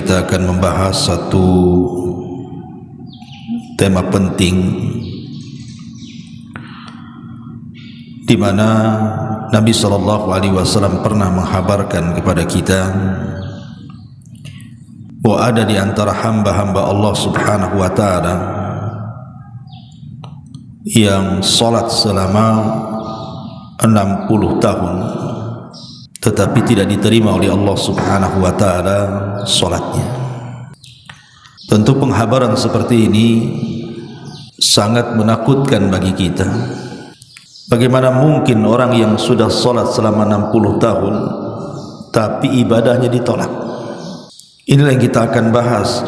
kita akan membahas satu tema penting di mana Nabi SAW pernah menghabarkan kepada kita bahwa ada di antara hamba-hamba Allah Subhanahu wa Ta'ala yang salat selama 60 tahun tetapi tidak diterima oleh Allah Subhanahu wa Ta'ala salatnya. Tentu penghabaran seperti ini sangat menakutkan bagi kita. Bagaimana mungkin orang yang sudah salat selama 60 tahun tapi ibadahnya ditolak? Inilah yang kita akan bahas.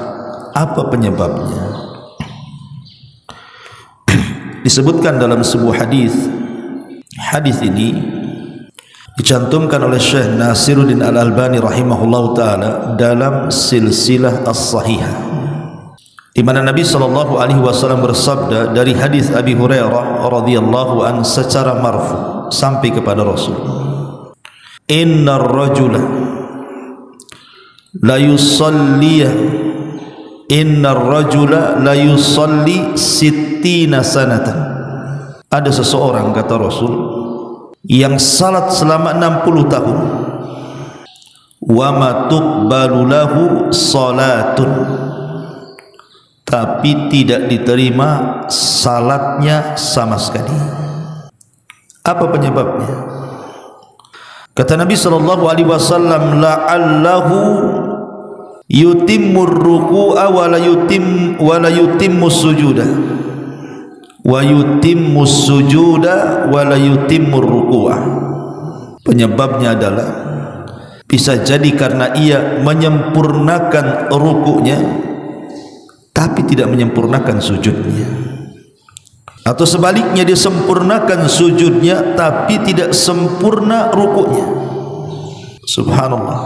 Apa penyebabnya? Disebutkan dalam sebuah hadis. Hadis ini dicantumkan oleh Syekh Nasiruddin Al-Albani rahimahullahu taala dalam silsilah as-sahihah, di mana Nabi SAW bersabda dari hadis Abi Hurairah radhiyallahu an secara marfu sampai kepada Rasul, innar rajula la yusalli sittina sanatan. Ada seseorang, kata Rasul, yang salat selama 60 tahun, wa ma tuqbalu lahu salatun, tapi tidak diterima salatnya sama sekali. Apa penyebabnya? Kata Nabi SAW, la'allahu yutimmu ruku'a wa la yutimmu sujuda wa yutimmu sujuda wa la yutimmu ruku'a. Penyebabnya adalah bisa jadi karena ia menyempurnakan rukuknya tapi tidak menyempurnakan sujudnya, atau sebaliknya dia sempurnakan sujudnya tapi tidak sempurna rukuknya. Subhanallah.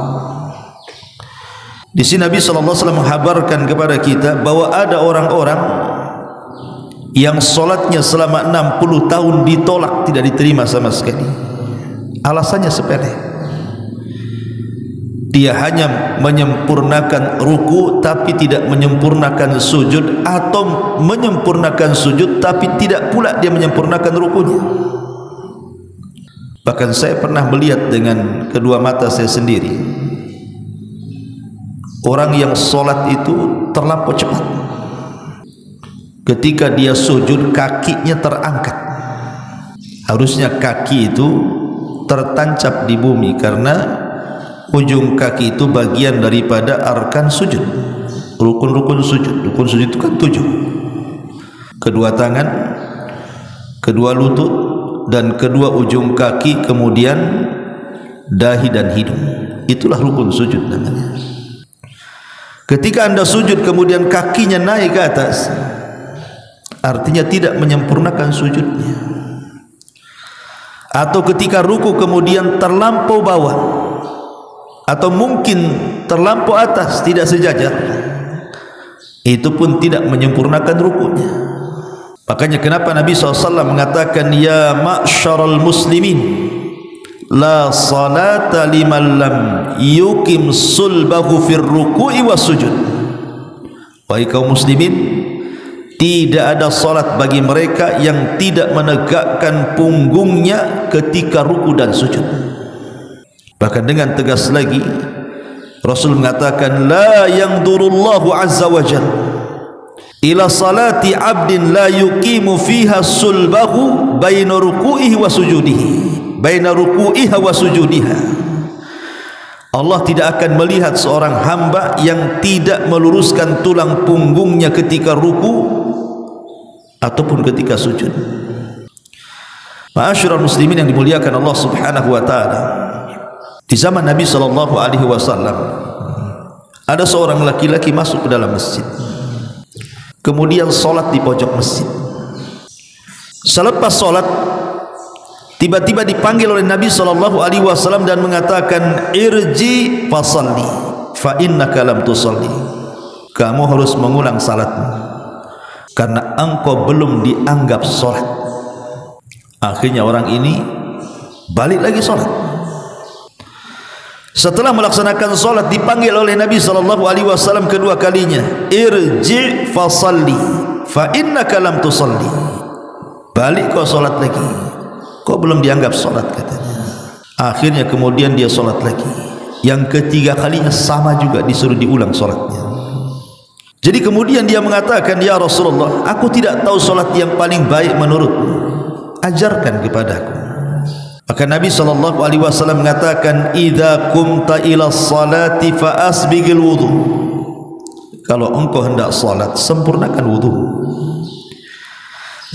Di sini Nabi SAW menghabarkan kepada kita bahwa ada orang-orang yang solatnya selama 60 tahun ditolak, tidak diterima sama sekali. Alasannya sepele. Dia hanya menyempurnakan ruku tapi tidak menyempurnakan sujud, atau menyempurnakan sujud tapi tidak pula dia menyempurnakan rukunya. Bahkan saya pernah melihat dengan kedua mata saya sendiri orang yang solat itu terlampau cepat. Ketika dia sujud, kakinya terangkat. Harusnya kaki itu tertancap di bumi, karena ujung kaki itu bagian daripada arkan sujud, rukun-rukun sujud. Rukun sujud itu kan 7. Kedua tangan, kedua lutut, dan kedua ujung kaki, kemudian dahi dan hidung. Itulah rukun sujud namanya. Ketika anda sujud kemudian kakinya naik ke atas, artinya tidak menyempurnakan sujudnya. Atau ketika ruku kemudian terlampau bawah, atau mungkin terlampau atas, tidak sejajar, itu pun tidak menyempurnakan rukunya. Makanya kenapa Nabi SAW mengatakan, ya ma'syaral muslimin, la salata liman lam yukim sulbahu fir ruku'i was sujud. Wahai kaum muslimin, tidak ada salat bagi mereka yang tidak menegakkan punggungnya ketika ruku dan sujud. Bahkan dengan tegas lagi Rasul mengatakan, la yanzurullahu azza wa jalla ila salati abdin la yuqimu fiha sulbahu baina ruku'ihi wa sujudihi, baina ruku'iha wa sujudiha. Allah tidak akan melihat seorang hamba yang tidak meluruskan tulang punggungnya ketika ruku ataupun ketika sujud. Ma'asyiral muslimin yang dimuliakan Allah Subhanahu wa taala, di zaman Nabi SAW ada seorang laki-laki masuk ke dalam masjid, kemudian salat di pojok masjid. Selepas salat, tiba-tiba dipanggil oleh Nabi SAW dan mengatakan, irji fasalli fa innaka lam tusalli. Kamu harus mengulang salatmu karena engkau belum dianggap salat. Akhirnya orang ini balik lagi salat. Setelah melaksanakan solat dipanggil oleh Nabi SAW kedua kalinya, irji fasalli fa innaka lam tusalli. Balik kau solat lagi, kau belum dianggap solat katanya. Akhirnya kemudian dia solat lagi. Yang ketiga kalinya sama juga disuruh diulang solatnya. Jadi kemudian dia mengatakan, ya Rasulullah, aku tidak tahu solat yang paling baik menurutmu, ajarkan kepadaku. Maka Nabi SAW mengatakan, idza kumta ila salati fa asbigil wudu. Kalau engkau hendak salat, sempurnakan wudu.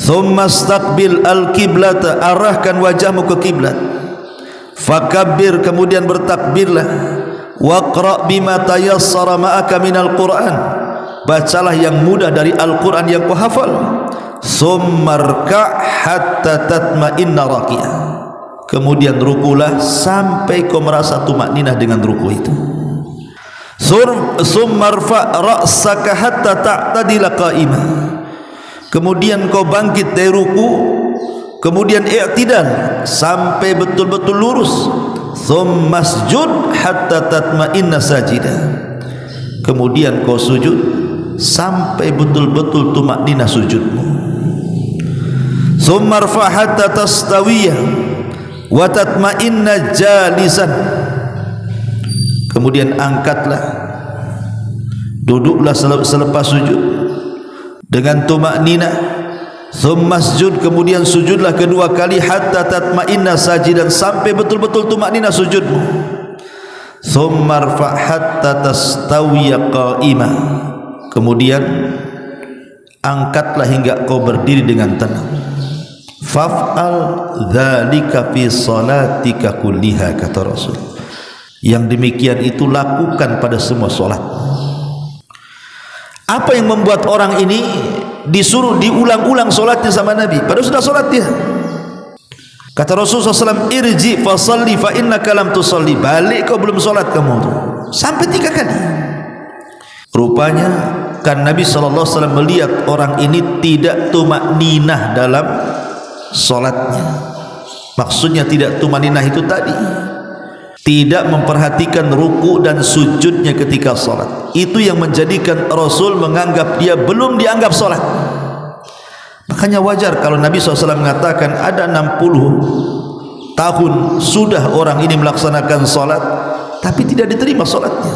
Thumma istaqbil al-qiblata, arahkan wajahmu ke kiblat. Fakabbir, kemudian bertakbirlah. Waqra bima tayassara ma'aka minal Qur'an, bacalah yang mudah dari Al-Quran yang kau hafal. Summarka' hatta tatma'inna raqi'ah, kemudian rukulah sampai kau merasa tumakninah dengan ruku itu. Summarfa' ra'saka hatta ta'tadila qa'imah, kemudian kau bangkit dari ruku, kemudian i'tidal sampai betul-betul lurus. Thummasjud hatta tatma'inna sajidah, kemudian kau sujud sampai betul-betul tumakninah sujudmu. Thummarfa' hatta tastawiyah wa tatma'inna jalisan, kemudian angkatlah, duduklah selepas sujud dengan tumakninah. Thummasjud, kemudian sujudlah kedua kali, hatta tatma'inna sajidan, sampai betul-betul tumakninah sujudmu. Thummarfa' hatta tastawiya qa'imah, kemudian angkatlah hingga kau berdiri dengan tenang. Faf'al dzalika fi salatika kulliha, kata Rasul. Yang demikian itu lakukan pada semua solat. Apa yang membuat orang ini disuruh diulang-ulang solatnya sama Nabi, padahal sudah solat dia? Kata Rasulullah SAW, irji fasalli fa innaka lam tusalli, balik kau belum solat kamu tu. Sampai 3 kali. Rupanya kan Nabi SAW melihat orang ini tidak tumakninah dalam solatnya. Maksudnya tidak tumakninah itu tadi, tidak memperhatikan ruku dan sujudnya ketika solat. Itu yang menjadikan Rasul menganggap dia belum dianggap solat. Makanya wajar kalau Nabi SAW mengatakan ada 60 tahun sudah orang ini melaksanakan solat, tapi tidak diterima solatnya.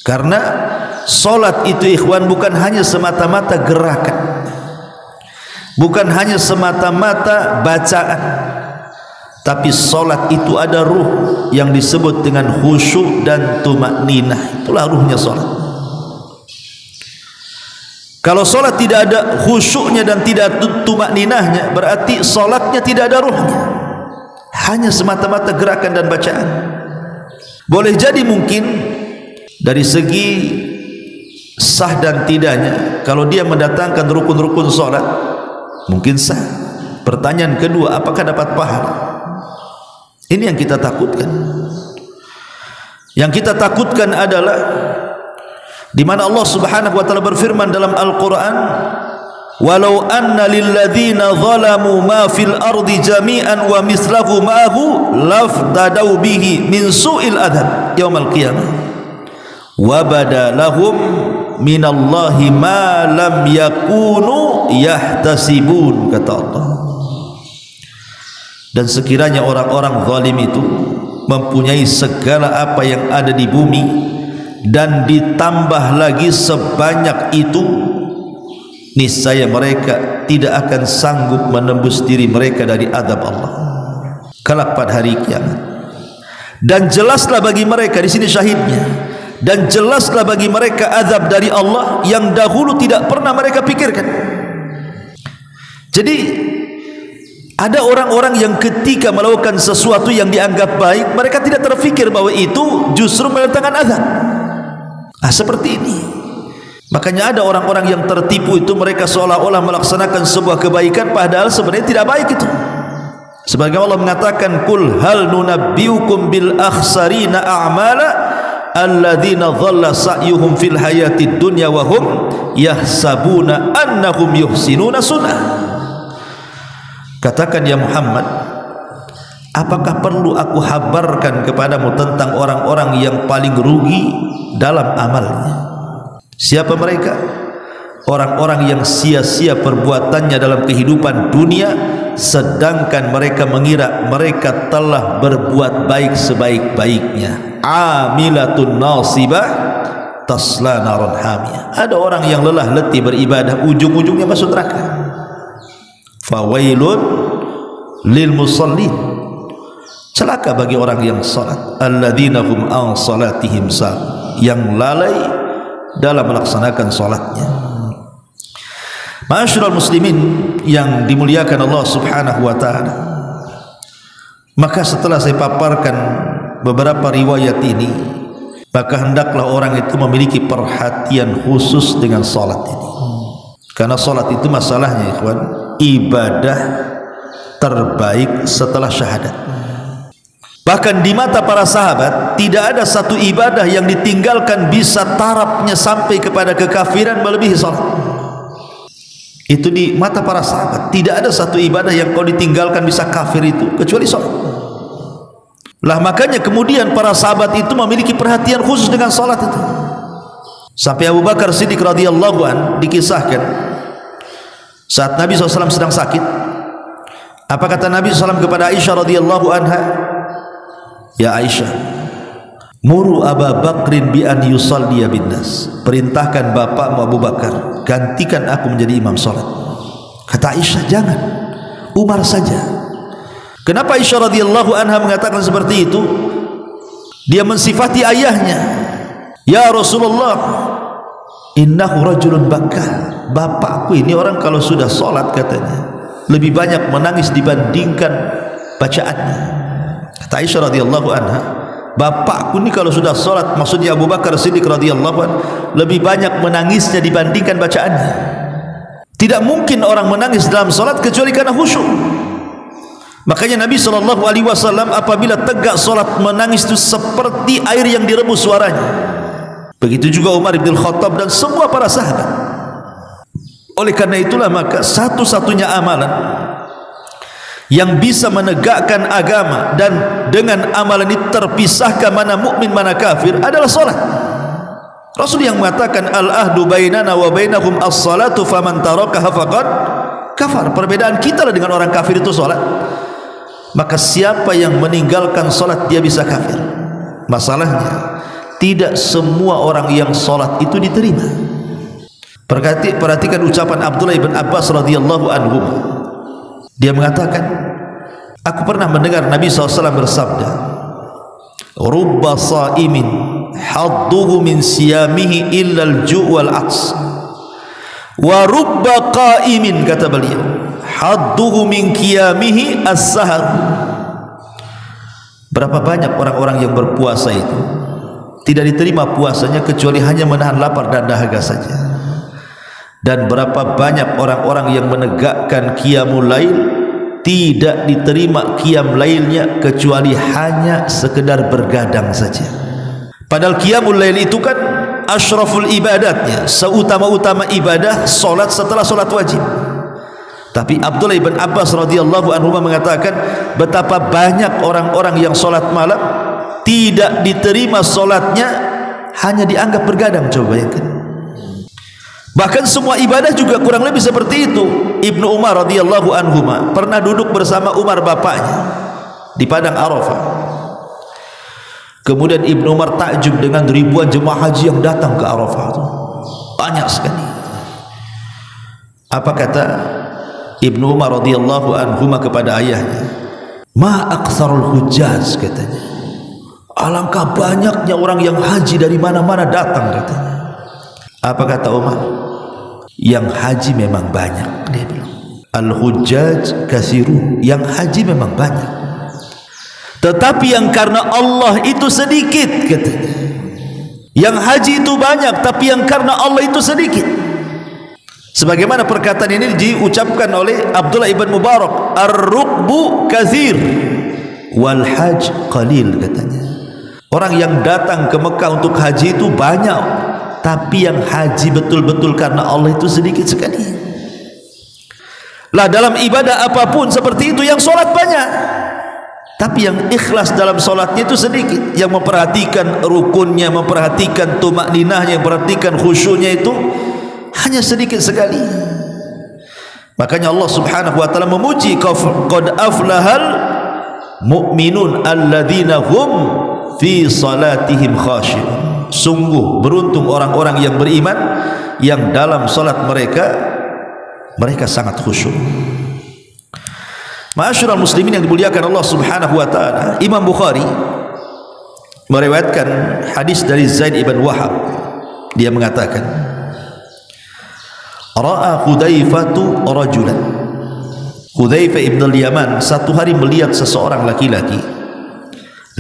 Karena solat itu, ikhwan, bukan hanya semata-mata gerakan, bukan hanya semata-mata bacaan, tapi solat itu ada ruh yang disebut dengan khusyuk dan tumakninah. Itulah ruhnya solat. Kalau solat tidak ada khusyuknya dan tidak tumakninahnya, berarti solatnya tidak ada ruhnya, hanya semata-mata gerakan dan bacaan. Boleh jadi mungkin dari segi sah dan tidaknya, kalau dia mendatangkan rukun-rukun solat, mungkin sah. Pertanyaan kedua, apakah dapat pahala? Ini yang kita takutkan. Yang kita takutkan adalah di mana Allah Subhanahu wa taala berfirman dalam Al-Qur'an, walau anna lilladzina zalamu ma fil ardi jami'an wa mislahu ma'ahu laftadau bihi min su'il adzab yaumil qiyamah wa badalahum minallahi ma lam yakunu yahtasibun, kata Allah. Dan sekiranya orang-orang zalim itu mempunyai segala apa yang ada di bumi dan ditambah lagi sebanyak itu, niscaya mereka tidak akan sanggup menembus diri mereka dari azab Allah kelak pada hari kiamat. Dan jelaslah bagi mereka, di sini syahidnya, dan jelaslah bagi mereka azab dari Allah yang dahulu tidak pernah mereka pikirkan. Jadi ada orang-orang yang ketika melakukan sesuatu yang dianggap baik, mereka tidak terfikir bahwa itu justru mendatangkan azab. Seperti ini. Makanya ada orang-orang yang tertipu itu, mereka seolah-olah melaksanakan sebuah kebaikan padahal sebenarnya tidak baik itu. Sebagaimana Allah mengatakan, "Qul hal nunabbiukum bil akhsarina a'mala alladzina dhalla sa'yuhum fil hayatid dunya wa hum yahsabuna annahum yuhsinuna sunnah." Katakan ya Muhammad, Apakah perlu aku habarkan kepadamu tentang orang-orang yang paling rugi dalam amalnya? Siapa mereka? Orang-orang yang sia-sia perbuatannya dalam kehidupan dunia, sedangkan mereka mengira mereka telah berbuat baik sebaik-baiknya. Amilatun nasibah tasla naran hamiyah. Ada orang yang lelah letih beribadah, ujung-ujungnya masuk neraka. Fawailun lil musallin. Celaka bagi orang yang salat, alladzina hum an salatihim sahun, yang lalai dalam melaksanakan salatnya. Ma'asyiral muslimin yang dimuliakan Allah Subhanahu wa taala, maka setelah saya paparkan beberapa riwayat ini, maka hendaklah orang itu memiliki perhatian khusus dengan salat ini. Karena salat itu masalahnya ikhwan, ibadah terbaik setelah syahadat. Bahkan di mata para sahabat tidak ada satu ibadah yang ditinggalkan bisa tarafnya sampai kepada kekafiran melebihi salat. Itu di mata para sahabat, tidak ada satu ibadah yang kau ditinggalkan bisa kafir itu kecuali salat. Lah makanya kemudian para sahabat itu memiliki perhatian khusus dengan salat itu. Sampai Abu Bakar Siddiq radhiyallahu an dikisahkan saat Nabi SAW sedang sakit, apa kata Nabi SAW kepada Aisyah radhiyallahu anha? Ya Aisyah, muru Abu Bakrin bi an yusalliya bin nas. Perintahkan bapakmu Abu Bakar gantikan aku menjadi imam salat. Kata Aisyah, jangan, Umar saja. Kenapa Aisyah radhiyallahu anha mengatakan seperti itu? Dia mensifati ayahnya. Ya Rasulullah, innahu rajulun bakal. Bapakku ini orang kalau sudah salat katanya lebih banyak menangis dibandingkan bacaannya. Kata Aisyah radhiyallahu anha, bapakku ini kalau sudah salat, maksudnya Abu Bakar Siddiq radhiyallahu anhu, lebih banyak menangisnya dibandingkan bacaannya. Tidak mungkin orang menangis dalam salat kecuali karena khusyuk. Makanya Nabi SAW apabila tegak salat menangis itu seperti air yang direbus suaranya. Begitu juga Umar bin Khattab dan semua para sahabat. Oleh karena itulah maka satu-satunya amalan yang bisa menegakkan agama dan dengan amalan ini terpisahkan mana mukmin mana kafir adalah salat. Rasul yang mengatakan al-ahdu bainana wa bainahum as-salatu faman tarakaha faqad kafar. Perbedaan kita lah dengan orang kafir itu salat. Maka siapa yang meninggalkan salat dia bisa kafir. Masalahnya tidak semua orang yang salat itu diterima. Perhatikan ucapan Abdullah bin Abbas radhiyallahu anhu. Dia mengatakan, aku pernah mendengar Nabi SAW bersabda, rubba sa'imin hadduhu min siyamihi illal ju' wal aks, wa rubba qa'imin, kata beliau, hadduhu min qiyamihi as-sahar. Berapa banyak orang-orang yang berpuasa itu tidak diterima puasanya kecuali hanya menahan lapar dan dahaga saja. Dan berapa banyak orang-orang yang menegakkan qiyamul lail tidak diterima qiyam lailnya kecuali hanya sekedar bergadang saja. Padahal qiyamul lail itu kan asyraful ibadatnya, seutama-utama ibadah solat setelah solat wajib. Tapi Abdullah bin Abbas radhiyallahu anhu mengatakan betapa banyak orang-orang yang solat malam tidak diterima solatnya, hanya dianggap bergadang. Coba bayangkan. Bahkan semua ibadah juga kurang lebih seperti itu. Ibnu Umar radhiyallahu anhu pernah duduk bersama Umar bapaknya di padang Arafah. Kemudian Ibnu Umar takjub dengan ribuan jemaah haji yang datang ke Arafah itu. Banyak sekali. Apa kata Ibnu Umar radhiyallahu anhu kepada ayahnya? Ma aktsarul hujjaz, katanya. Alangkah banyaknya orang yang haji dari mana-mana datang, katanya. Apa kata Umar? Yang haji memang banyak, dia bilang. Al-hujjaj katsirun, yang haji memang banyak. Tetapi yang karena Allah itu sedikit, katanya. Yang haji itu banyak, tapi yang karena Allah itu sedikit. Sebagaimana perkataan ini diucapkan oleh Abdullah ibn Mubarak, ar-rukbu katsir wal hajj qalil, katanya. Orang yang datang ke Mekah untuk haji itu banyak, tapi yang haji betul-betul karena Allah itu sedikit sekali. Lah dalam ibadah apapun seperti itu, yang sholat banyak Tapi yang ikhlas dalam solatnya itu sedikit. Yang memperhatikan rukunnya, memperhatikan tumakninahnya, memperhatikan khusyuknya itu hanya sedikit sekali. Makanya Allah Subhanahu wa taala memuji qad aflahal mu'minun alladzina hum fi salatihim khashi'un. Sungguh beruntung orang-orang yang beriman yang dalam salat mereka sangat khusyuk. Ma'asyiral muslimin yang dimuliakan Allah Subhanahu wa taala, Imam Bukhari meriwayatkan hadis dari Zaid ibn Wahab. Dia mengatakan, ra'a Hudzaifatu rajulan. Hudzaifah ibn al-Yaman satu hari melihat seseorang laki-laki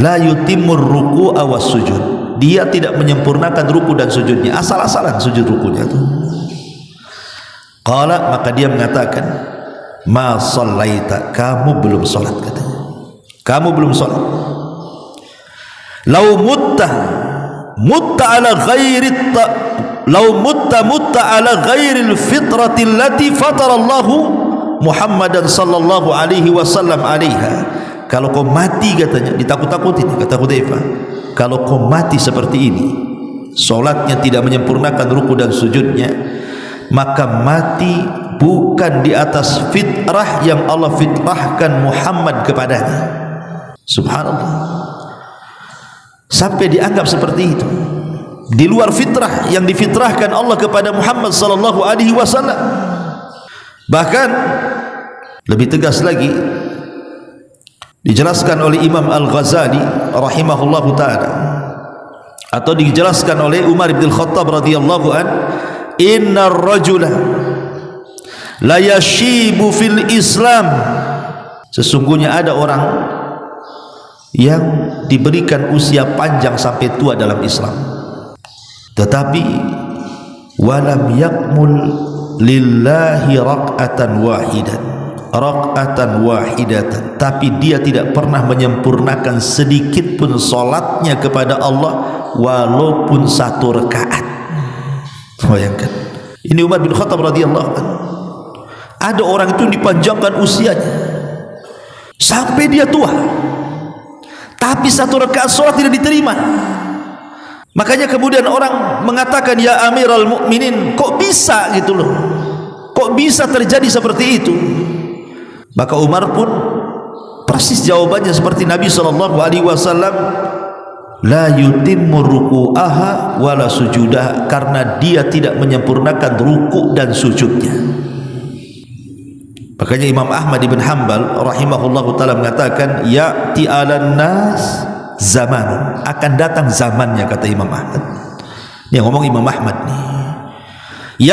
la yutimmur ruku'a was sujud. Dia tidak menyempurnakan ruku dan sujudnya, asal-asalan sujud rukunya itu. Qala, maka dia mengatakan, ma shallaita, kamu belum salat, katanya. Kamu belum salat. Lau mutta ala ghairi lau mutta ala ghairil fitrati allati fatara Allah Muhammadan sallallahu alaihi wasallam alaiha. Kalau kau mati, katanya, ditakut-takutin, kata Hudzaifah, kalau kau mati seperti ini, salatnya tidak menyempurnakan ruku dan sujudnya, maka mati bukan di atas fitrah yang Allah fitrahkan Muhammad kepadanya. Subhanallah, sampai dianggap seperti itu, di luar fitrah yang difitrahkan Allah kepada Muhammad sallallahu alaihi wasallam. Bahkan lebih tegas lagi dijelaskan oleh Imam Al-Ghazali rahimahullahu taala, atau dijelaskan oleh Umar bin Khattab radhiyallahu an, innar rajula la yashibu fil Islam. Sesungguhnya ada orang yang diberikan usia panjang sampai tua dalam Islam, tetapi walam yakmul lillahi raq'atan wahidatan, tapi dia tidak pernah menyempurnakan sedikit pun salatnya kepada Allah walaupun satu rakaat. Bayangkan, ini Umar bin Khattab radhiyallahu anhu. Ada orang itu dipanjangkan usianya sampai dia tua, tapi satu rakaat salat tidak diterima. Makanya kemudian orang mengatakan, ya Amirul Mukminin, kok bisa gitu loh, kok bisa terjadi seperti itu? Maka Umar pun persis jawabannya seperti Nabi sallallahu alaihi wasallam, la yutimmu ruku'aha wala sujudaha, karena dia tidak menyempurnakan ruku dan sujudnya. Makanya Imam Ahmad ibn Hanbal rahimahullahu taala mengatakan, ya'ti 'alan nas zaman, akan datang zamannya, kata Imam Ahmad. Ini yang ngomong Imam Ahmad nih.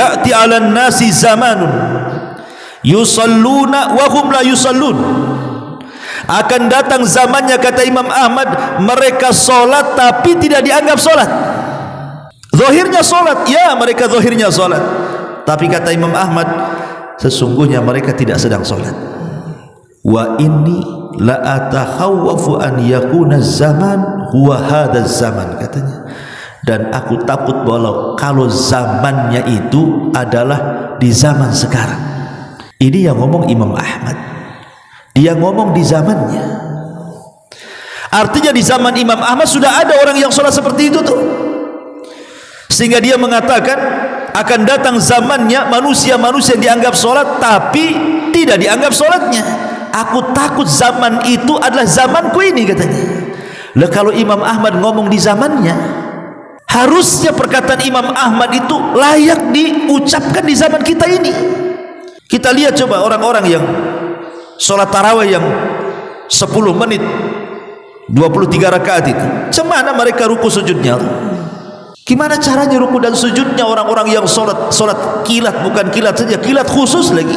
Ya'ti 'alan nasi zamanun yusalluna wa hum la yusallun. Akan datang zamannya, kata Imam Ahmad, mereka solat tapi tidak dianggap solat. Zahirnya solat, ya mereka zahirnya solat, tapi kata Imam Ahmad, sesungguhnya mereka tidak sedang solat. Wa inni la atakhawwafu an yakuna zaman huwa hadzal zaman, katanya, dan aku takut kalau zamannya itu adalah di zaman sekarang. Ini yang ngomong Imam Ahmad, dia ngomong di zamannya. Artinya di zaman Imam Ahmad sudah ada orang yang sholat seperti itu tuh, sehingga dia mengatakan akan datang zamannya manusia-manusia dianggap sholat tapi tidak dianggap sholatnya. Aku takut zaman itu adalah zamanku ini, katanya. Lah kalau Imam Ahmad ngomong di zamannya, harusnya perkataan Imam Ahmad itu layak diucapkan di zaman kita ini. Kita lihat coba orang-orang yang sholat tarawih yang 10 menit 23 rakaat itu, cemana mereka ruku sujudnya? Gimana caranya ruku dan sujudnya orang-orang yang sholat kilat, bukan kilat saja, kilat khusus lagi,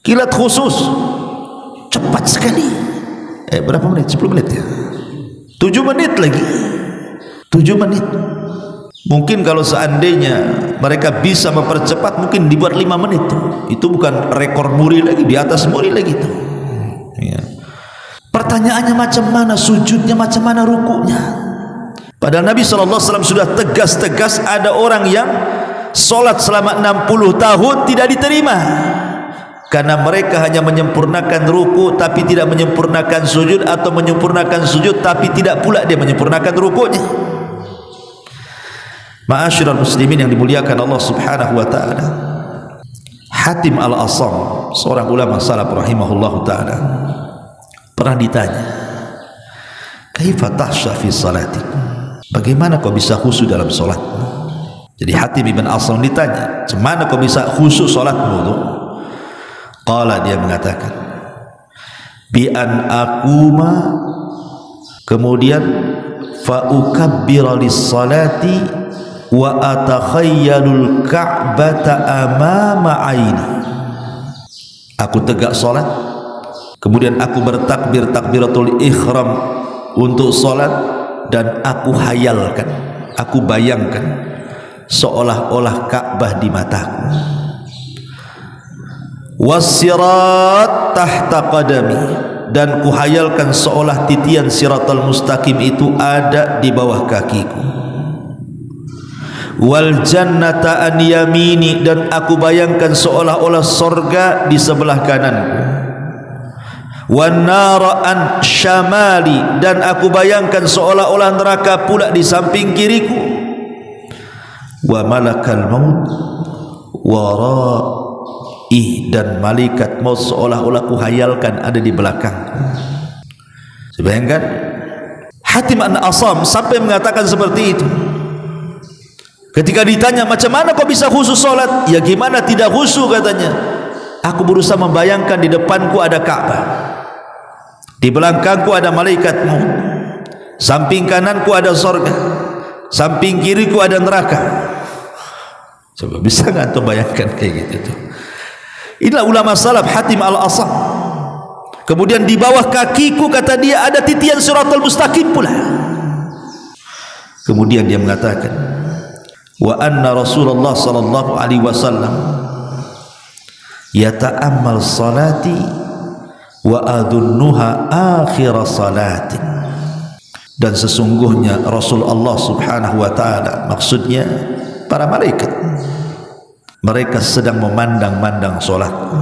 kilat khusus, cepat sekali. Berapa menit? 10 menit ya, 7 menit lagi, 7 menit. Mungkin kalau seandainya mereka bisa mempercepat, mungkin dibuat 5 menit tuh. Itu bukan rekor muri lagi, di atas muri lagi tuh ya. Pertanyaannya, macam mana sujudnya, macam mana rukunya? Padahal Nabi SAW sudah tegas-tegas, ada orang yang sholat selama 60 tahun tidak diterima. karena mereka hanya menyempurnakan ruku tapi tidak menyempurnakan sujud, atau menyempurnakan sujud tapi tidak pula dia menyempurnakan rukunya. Ma'asyiral muslimin yang dimuliakan Allah Subhanahu wa taala, Hatim Al-Asam, seorang ulama salaf rahimahullahu taala, pernah ditanya, "Kaifa tahsya fi salatik?" Bagaimana kau bisa khusyuk dalam salatmu? Jadi Hatim ibn Asam ditanya, "Macam mana kau bisa khusyuk salatmu tu?" Qala, dia mengatakan, "Bi an aquma," kemudian fa ukabbira lis-salati wa atakhayyalul ka'bata amama aini. Aku tegak salat, kemudian aku bertakbir takbiratul ihram untuk salat, dan aku hayalkan, aku bayangkan seolah-olah Ka'bah di mataku. Wasirat tahta qadami, dan kuhayalkan seolah titian siratal mustaqim itu ada di bawah kakiku. Wal jannata an yamini, dan aku bayangkan seolah-olah sorga di sebelah kananku. Wan nara an syamali, dan aku bayangkan seolah-olah neraka pula di samping kiriku. Wa malakal maut wara'i, dan malaikat maut seolah-olah kuhayalkan ada di belakangku. Bayangkan Hatim Al-Asam sampai mengatakan seperti itu. Ketika ditanya, "Macam mana kau bisa khusyuk salat?" "Ya gimana tidak khusyuk," katanya. "Aku berusaha membayangkan di depanku ada Ka'bah, di belakangku ada malaikat maut, samping kananku ada surga, samping kiriku ada neraka." Coba bisa nggak tuh bayangkan kayak gitu tuh? Inilah ulama salaf Hatim Al-Asam. Kemudian di bawah kakiku, kata dia, ada titian siratal mustaqim pula. Kemudian dia mengatakan, "Wa anna Rasulullah sallallahu alaihi wasallam yata'ammal salati wa adunnuha akhir salatin." Dan sesungguhnya Rasulullah subhanahu wa ta'ala, maksudnya para malaikat, mereka sedang memandang-mandang solatku,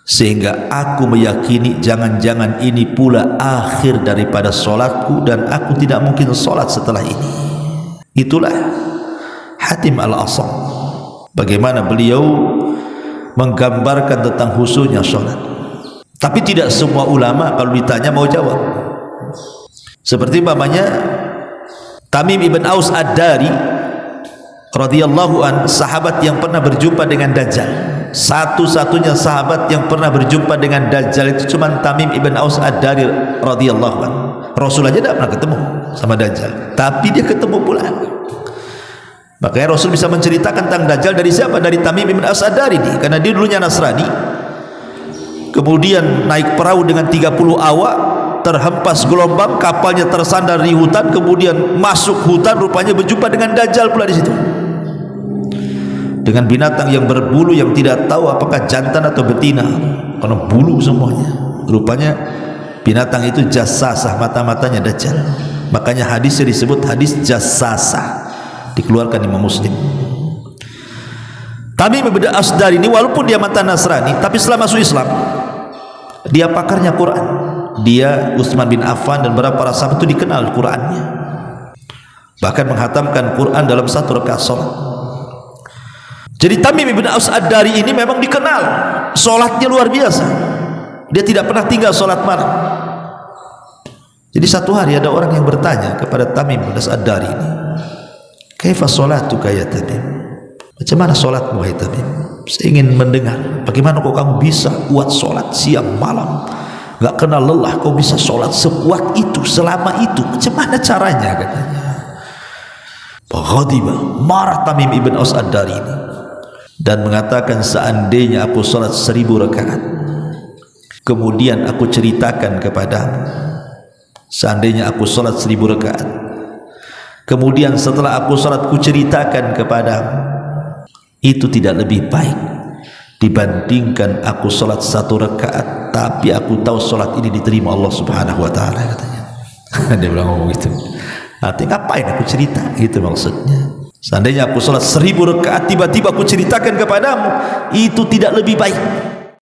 sehingga aku meyakini jangan-jangan ini pula akhir daripada solatku, dan aku tidak mungkin solat setelah ini. Itulah Hatim Al-Asam, bagaimana beliau menggambarkan tentang khusyuknya solat. Tapi tidak semua ulama kalau ditanya mau jawab. Seperti umpamanya Tamim ibn Aus Ad-Dari radhiyallahu an, sahabat yang pernah berjumpa dengan Dajjal. Satu-satunya sahabat yang pernah berjumpa dengan Dajjal itu cuma Tamim ibn Aus Ad-Dari radhiyallahu an. Rasul aja tidak pernah ketemu sama Dajjal, tapi dia ketemu pula. Makanya Rasul bisa menceritakan tentang Dajjal dari siapa? Dari Tamim ibn Aus Ad-Dari ini, karena dia dulunya Nasrani. Kemudian naik perahu dengan 30 awak, terhempas gelombang, kapalnya tersandar di hutan, kemudian masuk hutan, rupanya berjumpa dengan Dajjal pula di situ. Dengan binatang yang berbulu yang tidak tahu apakah jantan atau betina, karena bulu semuanya. Rupanya binatang itu jassasah, mata-matanya Dajjal. Makanya hadisnya disebut hadis jassasah, dikeluarkan Imam Muslim. Tamim ibn Aus Ad-Dari ini walaupun dia mantan Nasrani, tapi setelah masuk Islam dia pakarnya Quran. Dia, Utsman bin Affan dan beberapa para sahabat itu dikenal Qurannya, bahkan menghatamkan Quran dalam satu rakaat salat. Jadi Tamim ibn Aus Ad-Dari ini memang dikenal salatnya luar biasa. Dia tidak pernah tinggal salat malam. Jadi satu hari ada orang yang bertanya kepada Tamim ibn Aus Ad-Dari ini, "Kaifa salatuka ya Tamim?" Macam mana salatmu ya Tamim? Saya ingin mendengar bagaimana kok kamu bisa kuat salat siang malam, gak kenal lelah, kau bisa sholat sekuat itu selama itu, macam mana caranya, katanya. Ghadiba, marah Tamim ibn Aus Ad-Dari ini dan mengatakan, "Seandainya aku sholat 1000 rakaat, kemudian aku ceritakan kepadamu, seandainya aku sholat 1000 rakaat, kemudian setelah aku sholat ku ceritakan kepadamu, itu tidak lebih baik dibandingkan aku sholat 1 rakaat tapi aku tahu sholat ini diterima Allah subhanahu wa ta'ala," katanya. Dia bilang ngomong gitu. Artinya ngapain aku cerita, gitu maksudnya. Seandainya aku sholat 1000 rakaat tiba-tiba aku ceritakan kepadamu, itu tidak lebih baik